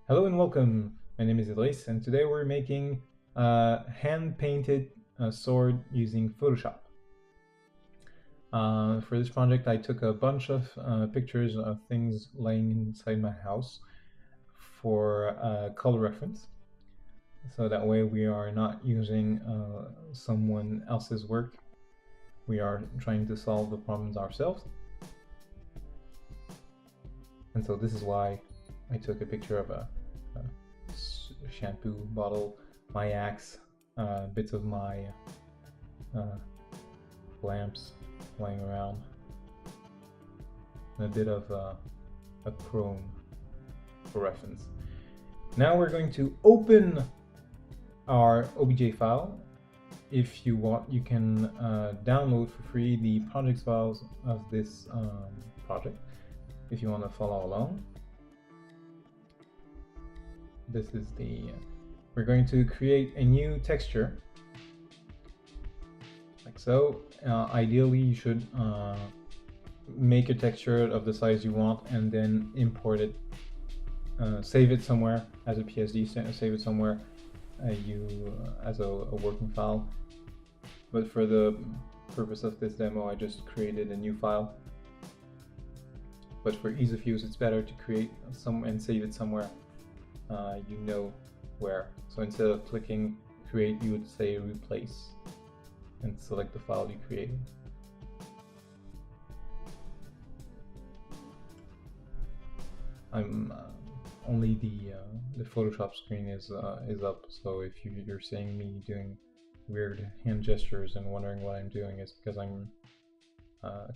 Hello and welcome. My name is Idris, and today we're making a hand-painted sword using Photoshop. For this project, I took a bunch of pictures of things laying inside my house for color reference. So that way we are not using someone else's work. We are trying to solve the problems ourselves. And so this is why I took a picture of a shampoo bottle, my axe, bits of my lamps laying around, and a bit of a chrome for reference. Now we're going to open our OBJ file. If you want, you can download for free the project files of this project if you want to follow along. This is we're going to create a new texture like so. Ideally you should make a texture of the size you want and then import it, save it somewhere as a PSD, save it somewhere as a working file. But for the purpose of this demo, I just created a new file. But for ease of use, it's better to create some and save it somewhere you know where. So instead of clicking create, you would say replace and select the file you created. Only the Photoshop screen is up, so if you're seeing me doing weird hand gestures and wondering what I'm doing, it's because I'm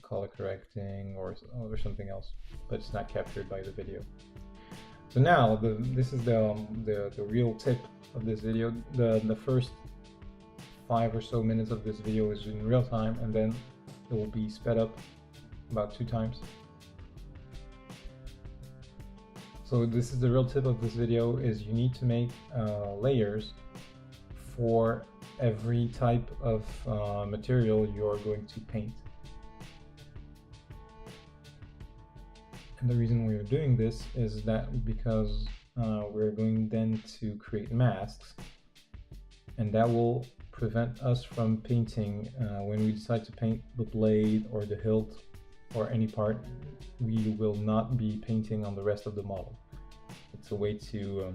color correcting or something else, but it's not captured by the video. So now this is the real tip of this video. The first 5 or so minutes of this video is in real time, and then it will be sped up about 2 times. So this is the real tip of this video: is you need to make layers for every type of material you're going to paint. And the reason we are doing this is that because we're going then to create masks, and that will prevent us from painting when we decide to paint the blade or the hilt or any part. We will not be painting on the rest of the model. It's a way to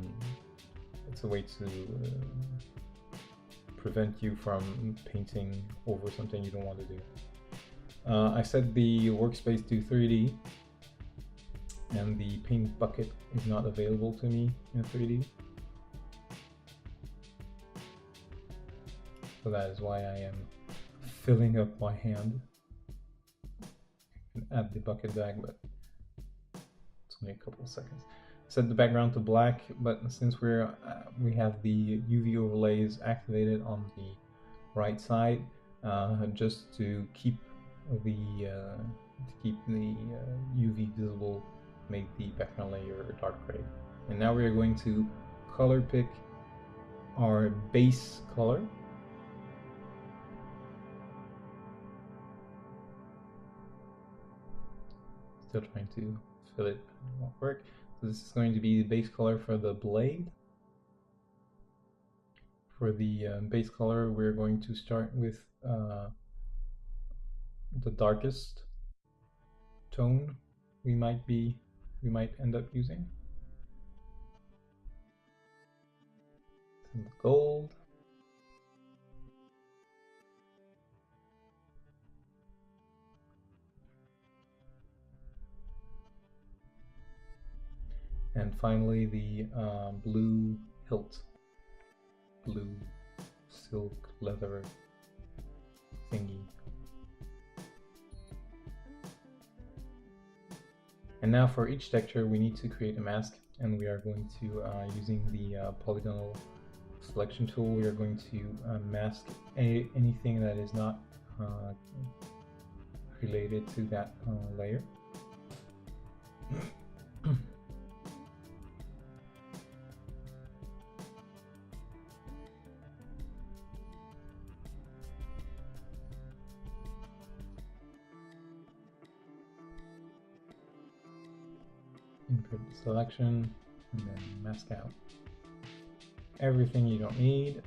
prevent you from painting over something you don't want to do. I set the workspace to 3D, and the paint bucket is not available to me in 3D. So that is why I am filling up my hand. Add the bucket back, but it's only a couple of seconds. Set the background to black, but since we have the UV overlays activated on the right side, just to keep the UV visible, make the background layer dark gray. And now we are going to color pick our base color. Still trying to fill it, it won't work. So this is going to be the base color for the blade. For the base color, we're going to start with the darkest tone we might end up using. Some gold. And finally the blue hilt, blue silk leather thingy. And now for each texture we need to create a mask, and we are going to, using the polygonal selection tool, we are going to mask anything that is not related to that layer. Input selection, and then mask out everything you don't need.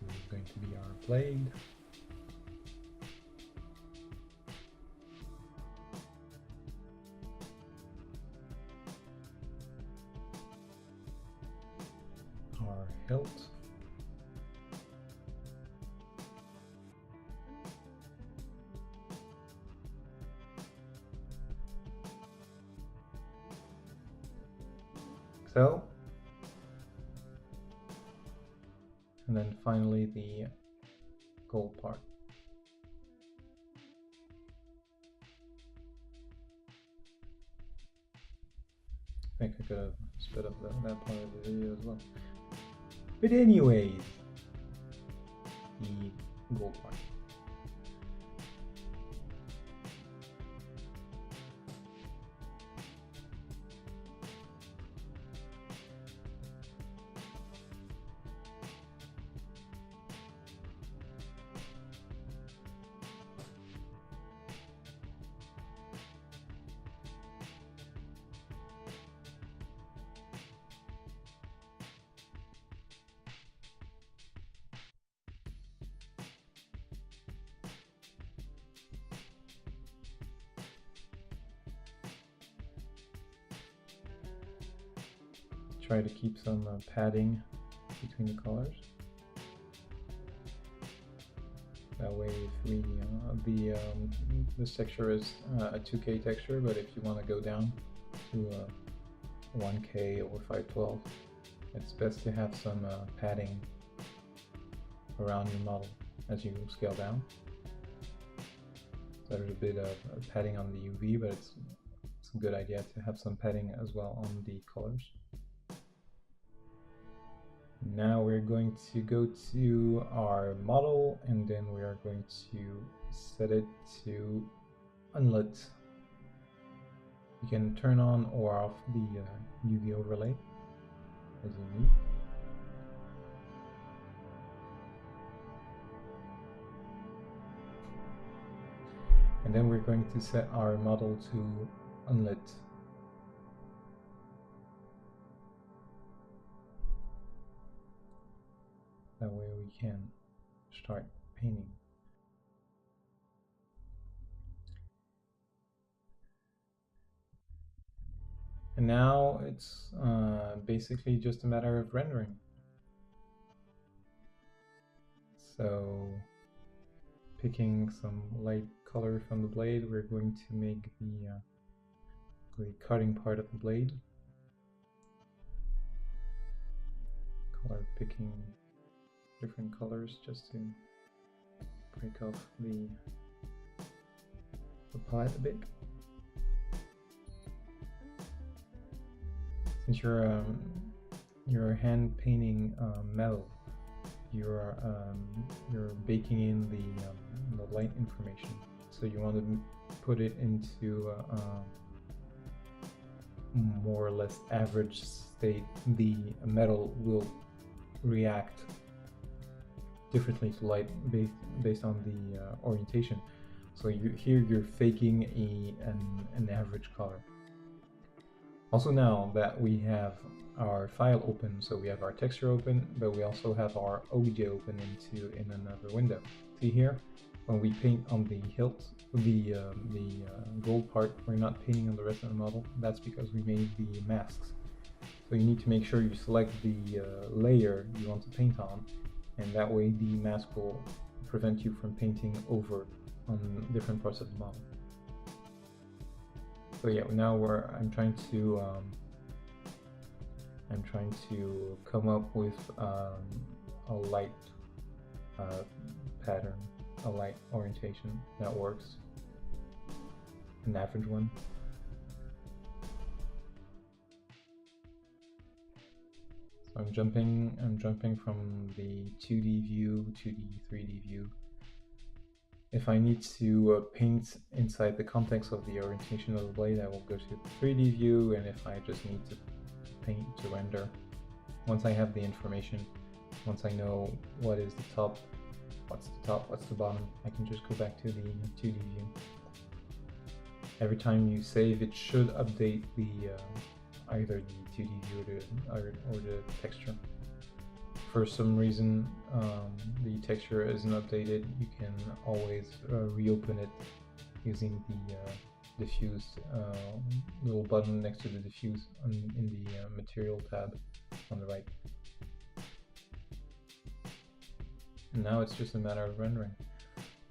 This is going to be our blade. Our hilt. So, and then finally the gold part. I think I could have sped up that part of the video as well. But anyways, the gold part. Try to keep some padding between the colors. That way, if we this texture is a 2K texture, but if you want to go down to 1K or 512, it's best to have some padding around your model as you scale down. So there's a bit of padding on the UV, but it's a good idea to have some padding as well on the colors. Now we're going to go to our model, and then we are going to set it to unlit. You can turn on or off the UV overlay as you need. And then we're going to set our model to unlit. That way we can start painting. And now it's basically just a matter of rendering. So picking some light color from the blade, we're going to make the cutting part of the blade. Color picking different colors just to break off the palette a bit. Since you're hand painting metal, you're baking in the light information. So you want to put it into more or less average state. The metal will react differently to light based on the orientation. So here you're faking an average color. Also, now that we have our file open, so we have our texture open, but we also have our OBJ open in another window. See here, when we paint on the hilt, the gold part, we're not painting on the rest of the model. That's because we made the masks. So you need to make sure you select the layer you want to paint on, and that way the mask will prevent you from painting over on different parts of the model. So yeah, now I'm trying to come up with a light pattern, a light orientation that works, an average one. So I'm jumping from the 2D view to the 3D view. If I need to paint inside the context of the orientation of the blade, I will go to the 3D view, and if I just need to paint to render, once I have the information, once I know what is the top what's the top, what's the bottom. I can just go back to the 2D view. Every time you save, it should update the either the 2D view or the texture. For some reason, the texture isn't updated. You can always reopen it using the diffuse little button next to the diffuse in the material tab on the right. And now it's just a matter of rendering.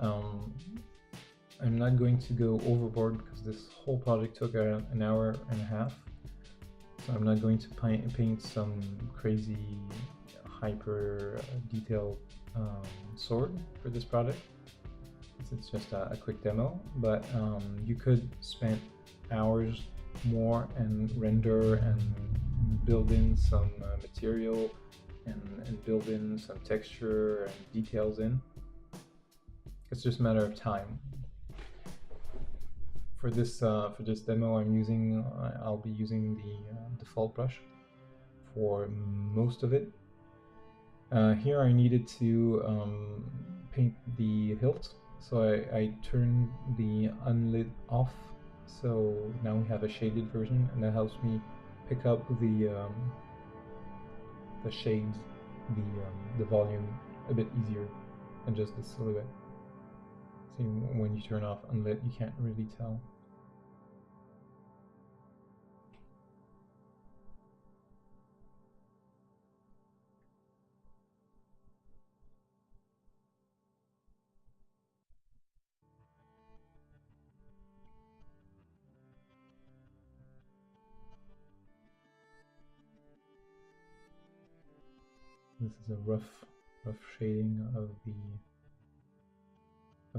I'm not going to go overboard because this whole project took an hour and a half. So I'm not going to paint some crazy hyper detailed sword for this project. It's just a quick demo, but you could spend hours more and render and build in some material and build in some texture and details in. It's just a matter of time. For this demo, I'll be using the default brush for most of it. Here I needed to paint the hilt, so I turned the unlit off. So now we have a shaded version, and that helps me pick up the shades, the volume a bit easier than just the silhouette. See, when you turn off unlit, you can't really tell. This is a rough shading of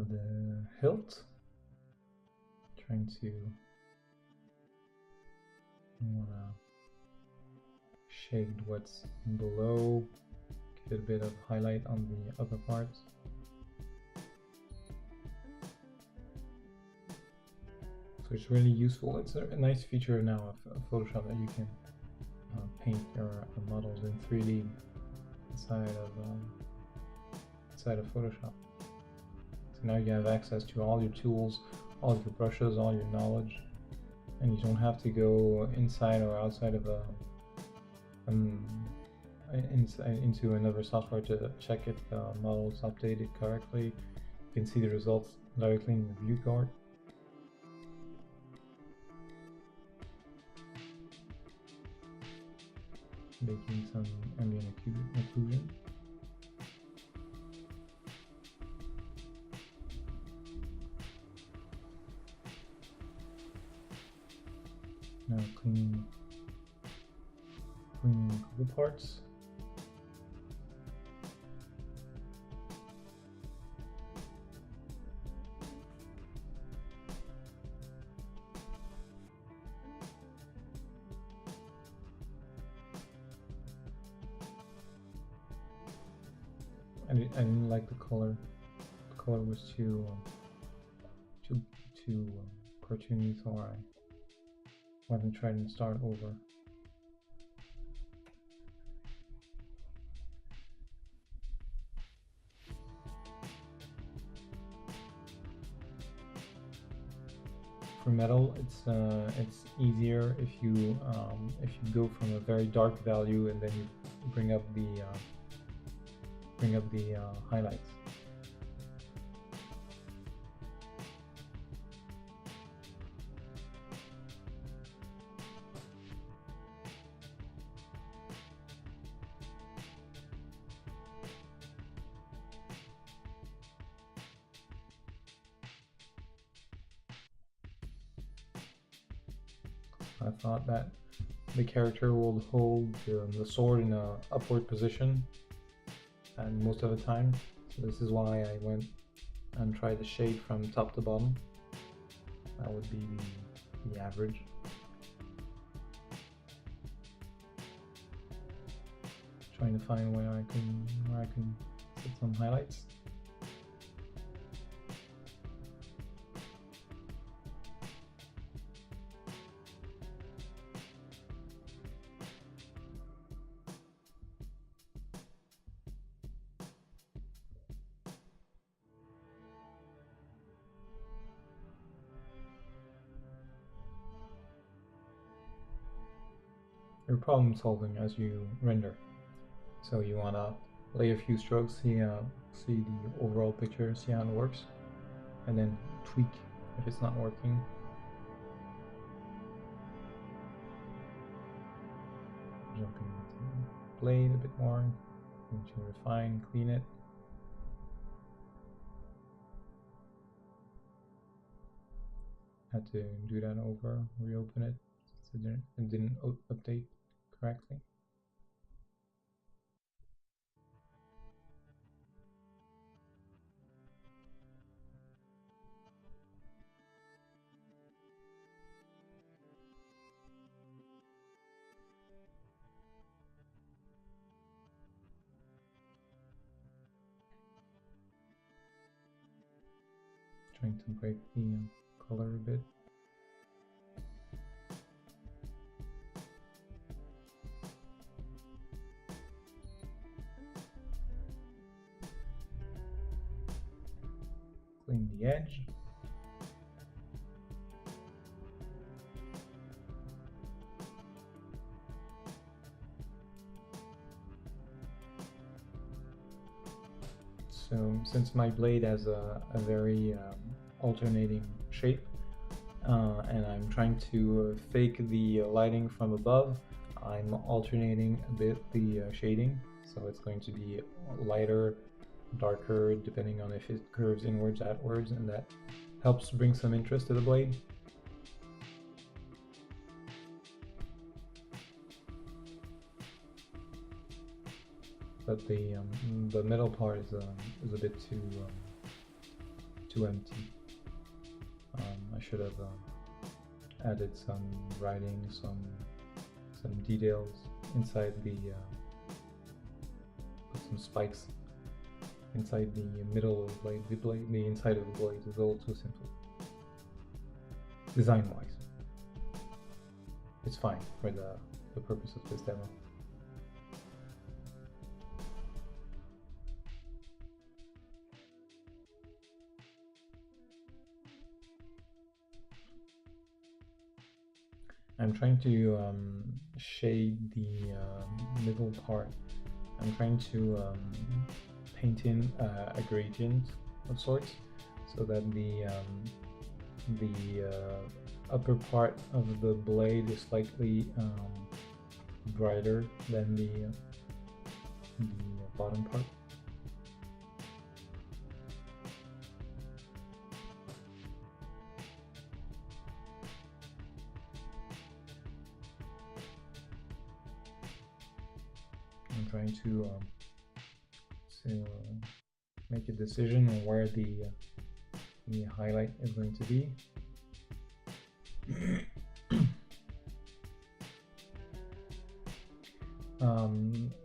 the hilt. Trying to shade what's below, get a bit of highlight on the upper parts. So it's really useful. It's a nice feature now of Photoshop that you can paint your models in 3D inside of Photoshop. So now you have access to all your tools, all your brushes, all your knowledge, and you don't have to go inside or outside of into another software to check if the model is updated correctly. You can see the results directly in the viewport. Making some ambient occlusion. Now cleaning the parts. I didn't like the color. The color was too cartoony, so I went and tried and start over. For metal, it's easier if you go from a very dark value and then you bring up the highlights. I thought that the character will hold the sword in an upward position and most of the time, so this is why I went and tried the shade from top to bottom. That would be the average. Trying to find where I can set some highlights. you're problem solving as you render. So you wanna lay a few strokes, see the overall picture, see how it works, and then tweak if it's not working. Jumping into the blade a bit more, going to refine, clean it. Had to do that over, reopen it, so it didn't update correctly. Trying to break the color a bit. Clean the edge. So since my blade has a very alternating shape, and I'm trying to fake the lighting from above, I'm alternating a bit the shading, so it's going to be lighter, darker, depending on if it curves inwards, outwards, and that helps bring some interest to the blade. But the middle part is a bit too empty. I should have added some writing, some details inside the put some spikes inside the middle of the blade. The inside of the blade is a little too simple, design-wise. It's fine for the purpose of this demo. I'm trying to shade the middle part. I'm trying to paint in a gradient of sorts, so that the upper part of the blade is slightly brighter than the bottom part. I'm trying to make a decision on where the highlight is going to be.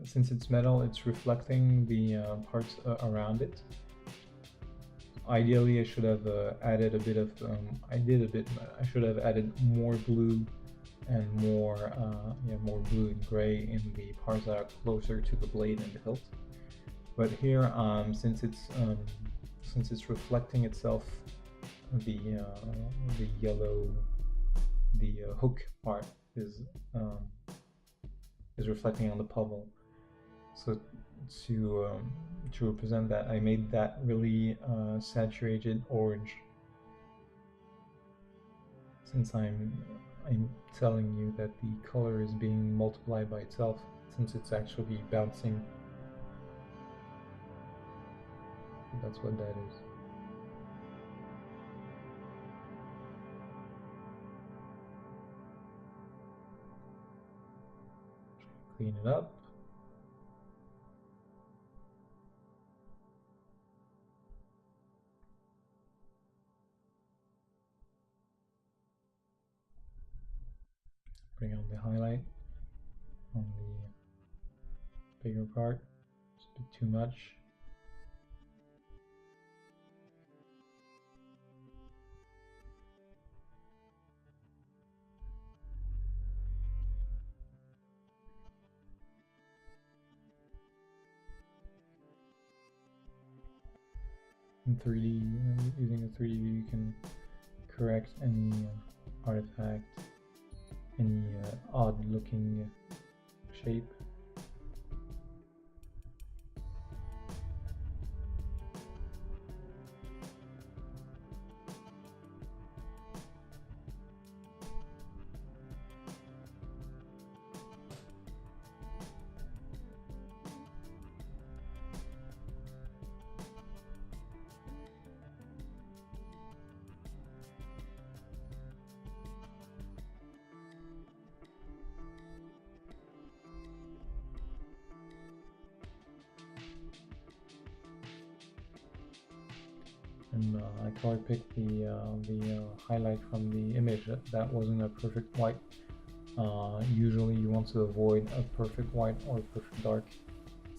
Since it's metal, it's reflecting the parts around it. Ideally, I should have added a bit of, I did a bit, but I should have added more blue and more blue and gray in the parts that are closer to the blade and the hilt. But here, since it's reflecting itself, the yellow, the hook part is reflecting on the pommel. So to represent that, I made that really saturated orange. Since I'm telling you that the color is being multiplied by itself, since it's actually bouncing. That's what that is. Clean it up. Bring out the highlight on the bigger part. It's a bit too much. In 3D, using a 3D view, you can correct any artifact any odd looking shape. And I color picked the highlight from the image that wasn't a perfect white. Usually you want to avoid a perfect white or perfect dark,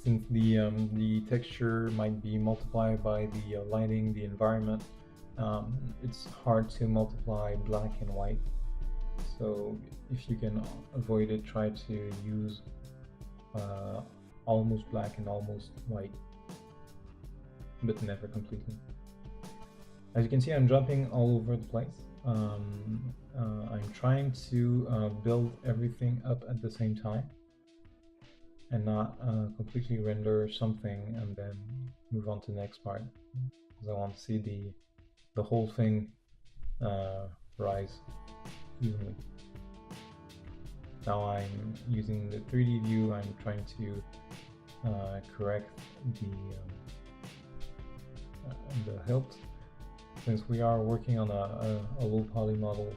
since the texture might be multiplied by the lighting, the environment. It's hard to multiply black and white. So if you can avoid it, try to use almost black and almost white, but never completely. As you can see, I'm jumping all over the place. I'm trying to build everything up at the same time and not completely render something and then move on to the next part, because I want to see the whole thing rise evenly. Now I'm using the 3D view. I'm trying to correct the hilt. Since we are working on a low poly model,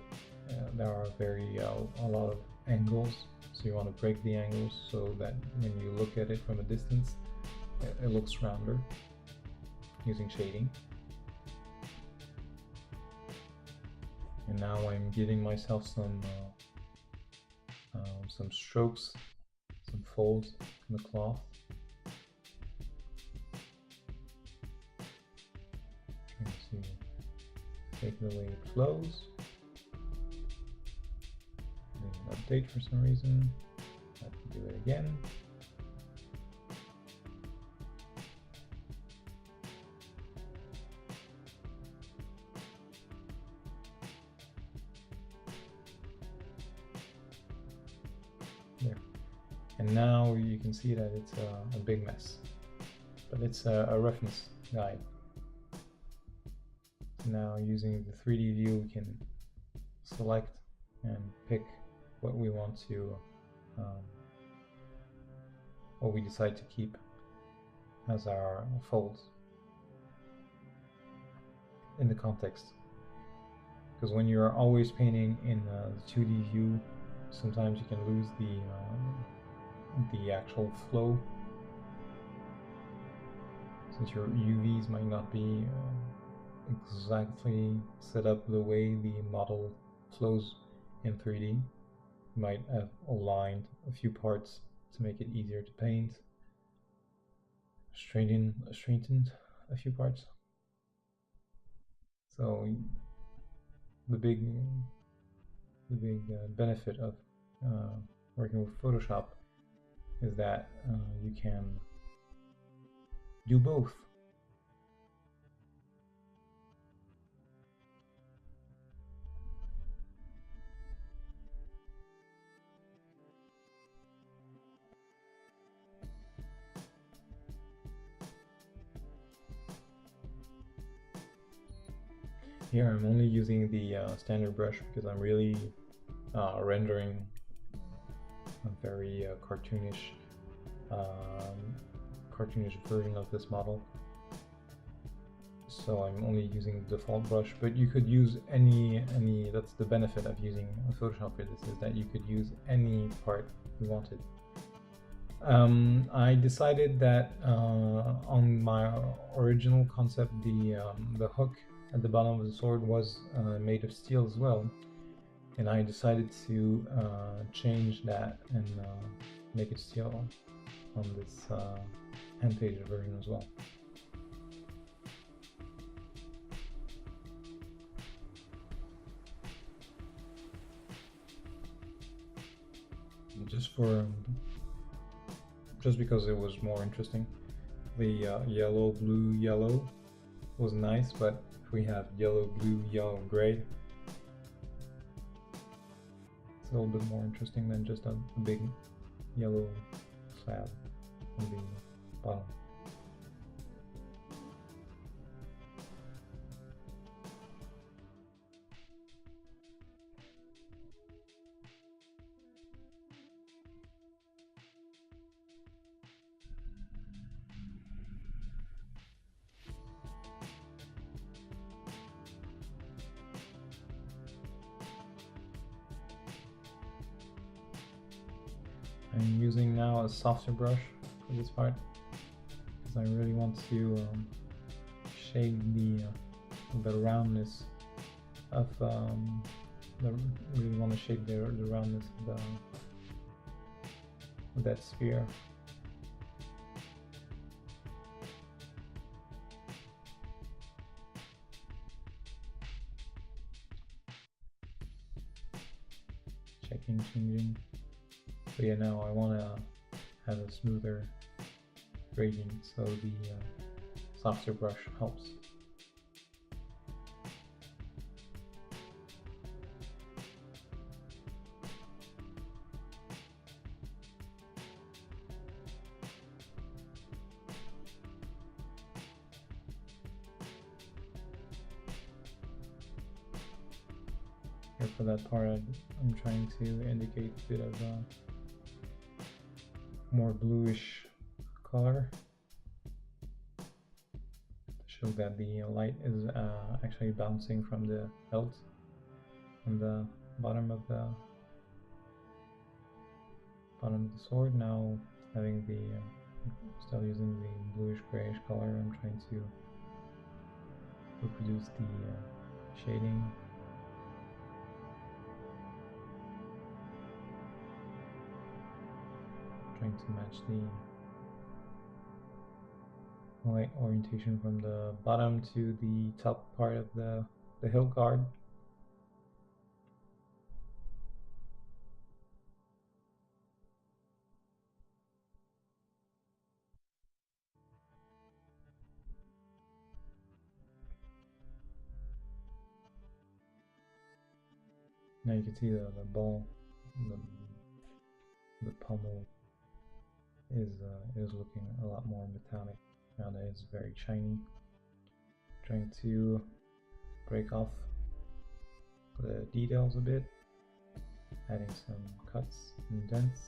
there are a lot of angles, so you want to break the angles so that when you look at it from a distance, it looks rounder using shading. And now I'm giving myself some strokes, some folds in the cloth. Trying to take the way it flows. Didn't update for some reason. I have to do it again. There. And now you can see that it's a big mess, but it's a roughness guide. Now using the 3D view, we can select and pick what we want to, what we decide to keep as our folds in the context. Because when you're always painting in the 2D view, sometimes you can lose the actual flow, since your UVs might not be exactly set up the way the model flows in 3D. You might have aligned a few parts to make it easier to paint, straightened a few parts. So the big benefit of working with Photoshop is that you can do both. Here I'm only using the standard brush because I'm really rendering a very cartoonish version of this model. So I'm only using the default brush, but you could use any, that's the benefit of using Photoshop for this, is that you could use any part you wanted. I decided that on my original concept, the hook at the bottom of the sword was made of steel as well, and I decided to change that and make it steel on this hand painted version as well. Just because it was more interesting. The yellow, blue, yellow was nice, but if we have yellow, blue, yellow, and gray, It's a little bit more interesting than just a big yellow slab on the bottom. I'm using now a softer brush for this part because I really want to shade the roundness of really want to shade the roundness of that sphere. Checking, changing. But yeah, now I want to have a smoother gradient, so the softer brush helps. Here for that part, I'm trying to indicate a bit of more bluish color to show that the light is actually bouncing from the hilt on the bottom of the sword. Now having the still using the bluish grayish color, I'm trying to reproduce the shading. Trying to match the light orientation from the bottom to the top part of the hilt guard. Now you can see the ball, the pommel is looking a lot more metallic. Now that it's very shiny. Trying to break off the details a bit, adding some cuts and dents.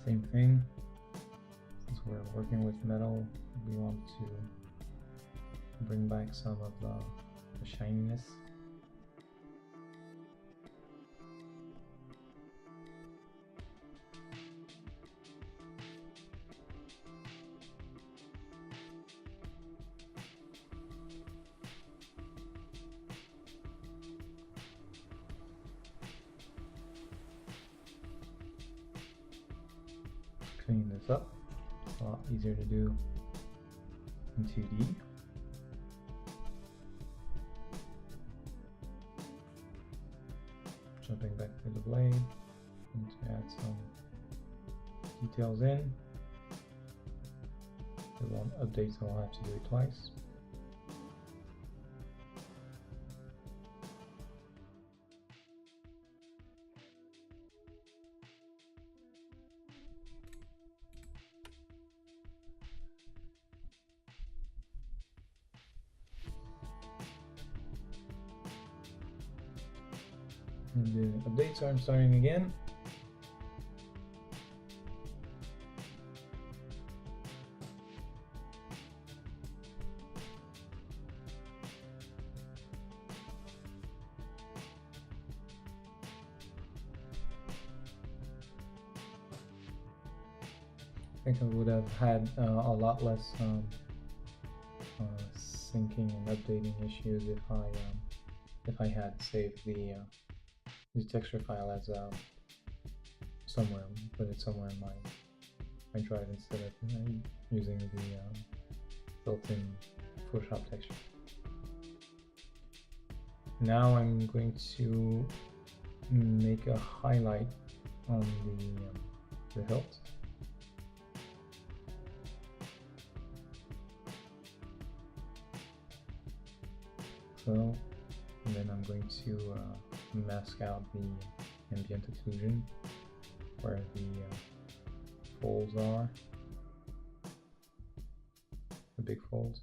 Same thing, since we're working with metal, we want to bring back some of the shininess. Clean this up. It's a lot easier to do in 2D. Jumping back to the blade and to add some details in. If it won't update, so I'll have to do it twice. And the updates are starting again. I think I would have had a lot less syncing and updating issues if I had saved the texture file as somewhere, put it somewhere in I tried instead of using the built-in Photoshop texture. Now I'm going to make a highlight on the hilt. So, and then I'm going to mask out the ambient occlusion where the folds are, the big folds.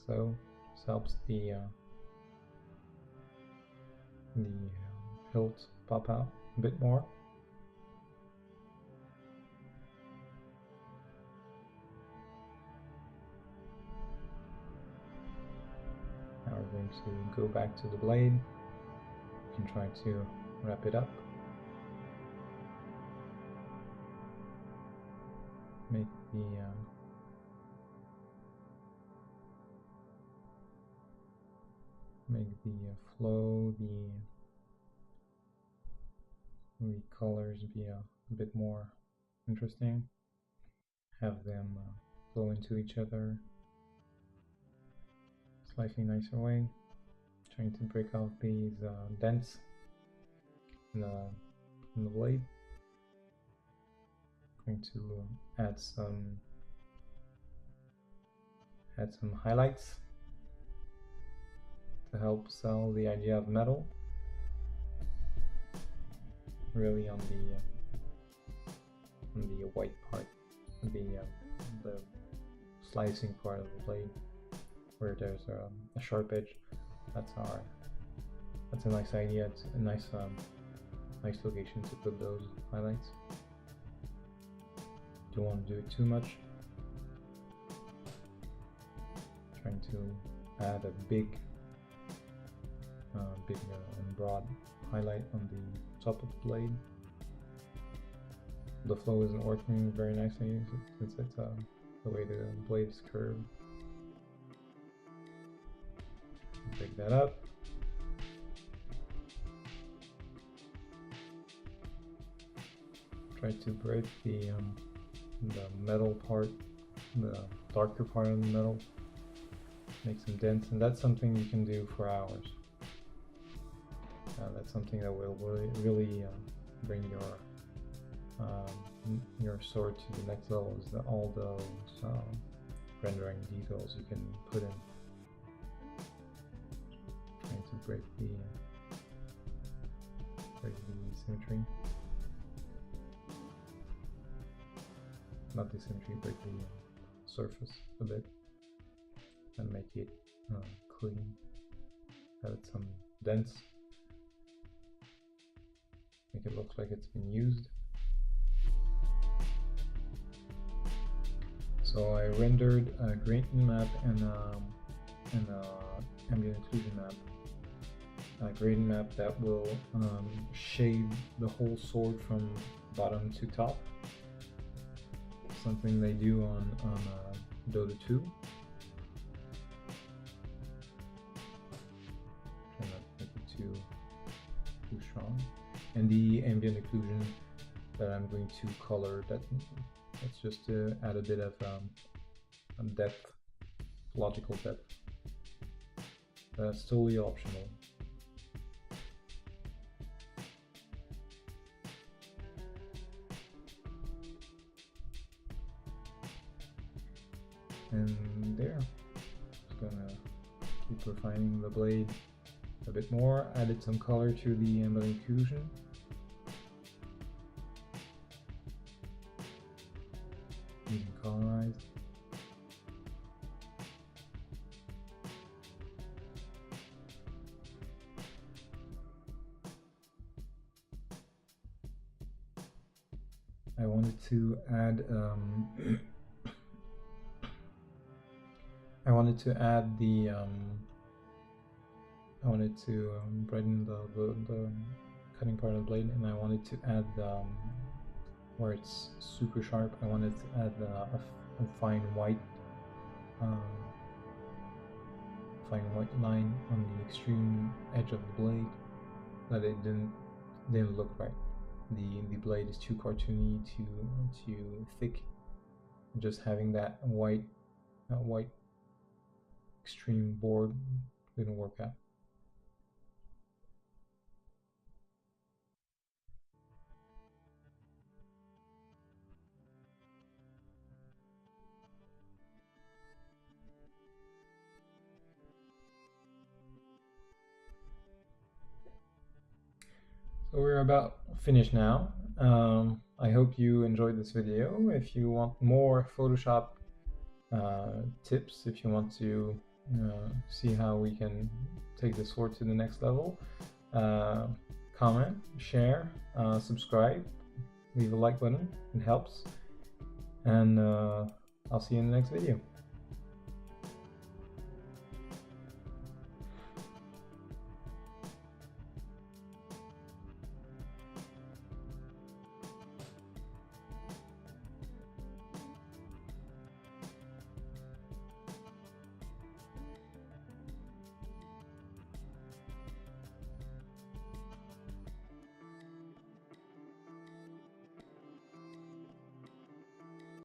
So this helps the hilt pop out a bit more. Now we're going to go back to the blade and try to wrap it up. Make the flow, the colors be a bit more interesting. Have them flow into each other slightly nicer way. Trying to break out these dents in the blade. Going to add some highlights to help sell the idea of metal. Really on the white part, the slicing part of the blade, where there's a sharp edge. That's a nice idea. It's a nice location to put those highlights. Don't want to do it too much. Trying to add a big and broad highlight on the top of the blade. The flow isn't working very nicely since it's the way the blade is curved. Break that up. Try to break the metal part, the darker part of the metal. Make some dents, and that's something you can do for hours. That's something that will really bring your sword to the next level. Is that all those rendering details you can put in. Trying to break the symmetry. Not the symmetry, break the surface a bit and make it clean. Add some dents. Make it look like it's been used. So I rendered a gradient map and ambient occlusion map. A gradient map that will shade the whole sword from bottom to top. Something they do on Dota 2. Try not to make it too strong. And the ambient occlusion that I'm going to color, that's just to add a bit of depth, logical depth. That's totally optional. And there, just gonna keep refining the blade a bit more. Added some color to the ambient occlusion. Using colorize. I wanted to add I wanted to brighten the cutting part of the blade, and I wanted to add where it's super sharp. I wanted to add a fine white line on the extreme edge of the blade, that it didn't look right. the blade is too cartoony, too thick. Just having that white extreme board didn't work out. So we're about finished now. I hope you enjoyed this video. If you want more Photoshop tips, if you want to see how we can take the sword to the next level, comment, share, subscribe, leave a like button, it helps, and I'll see you in the next video.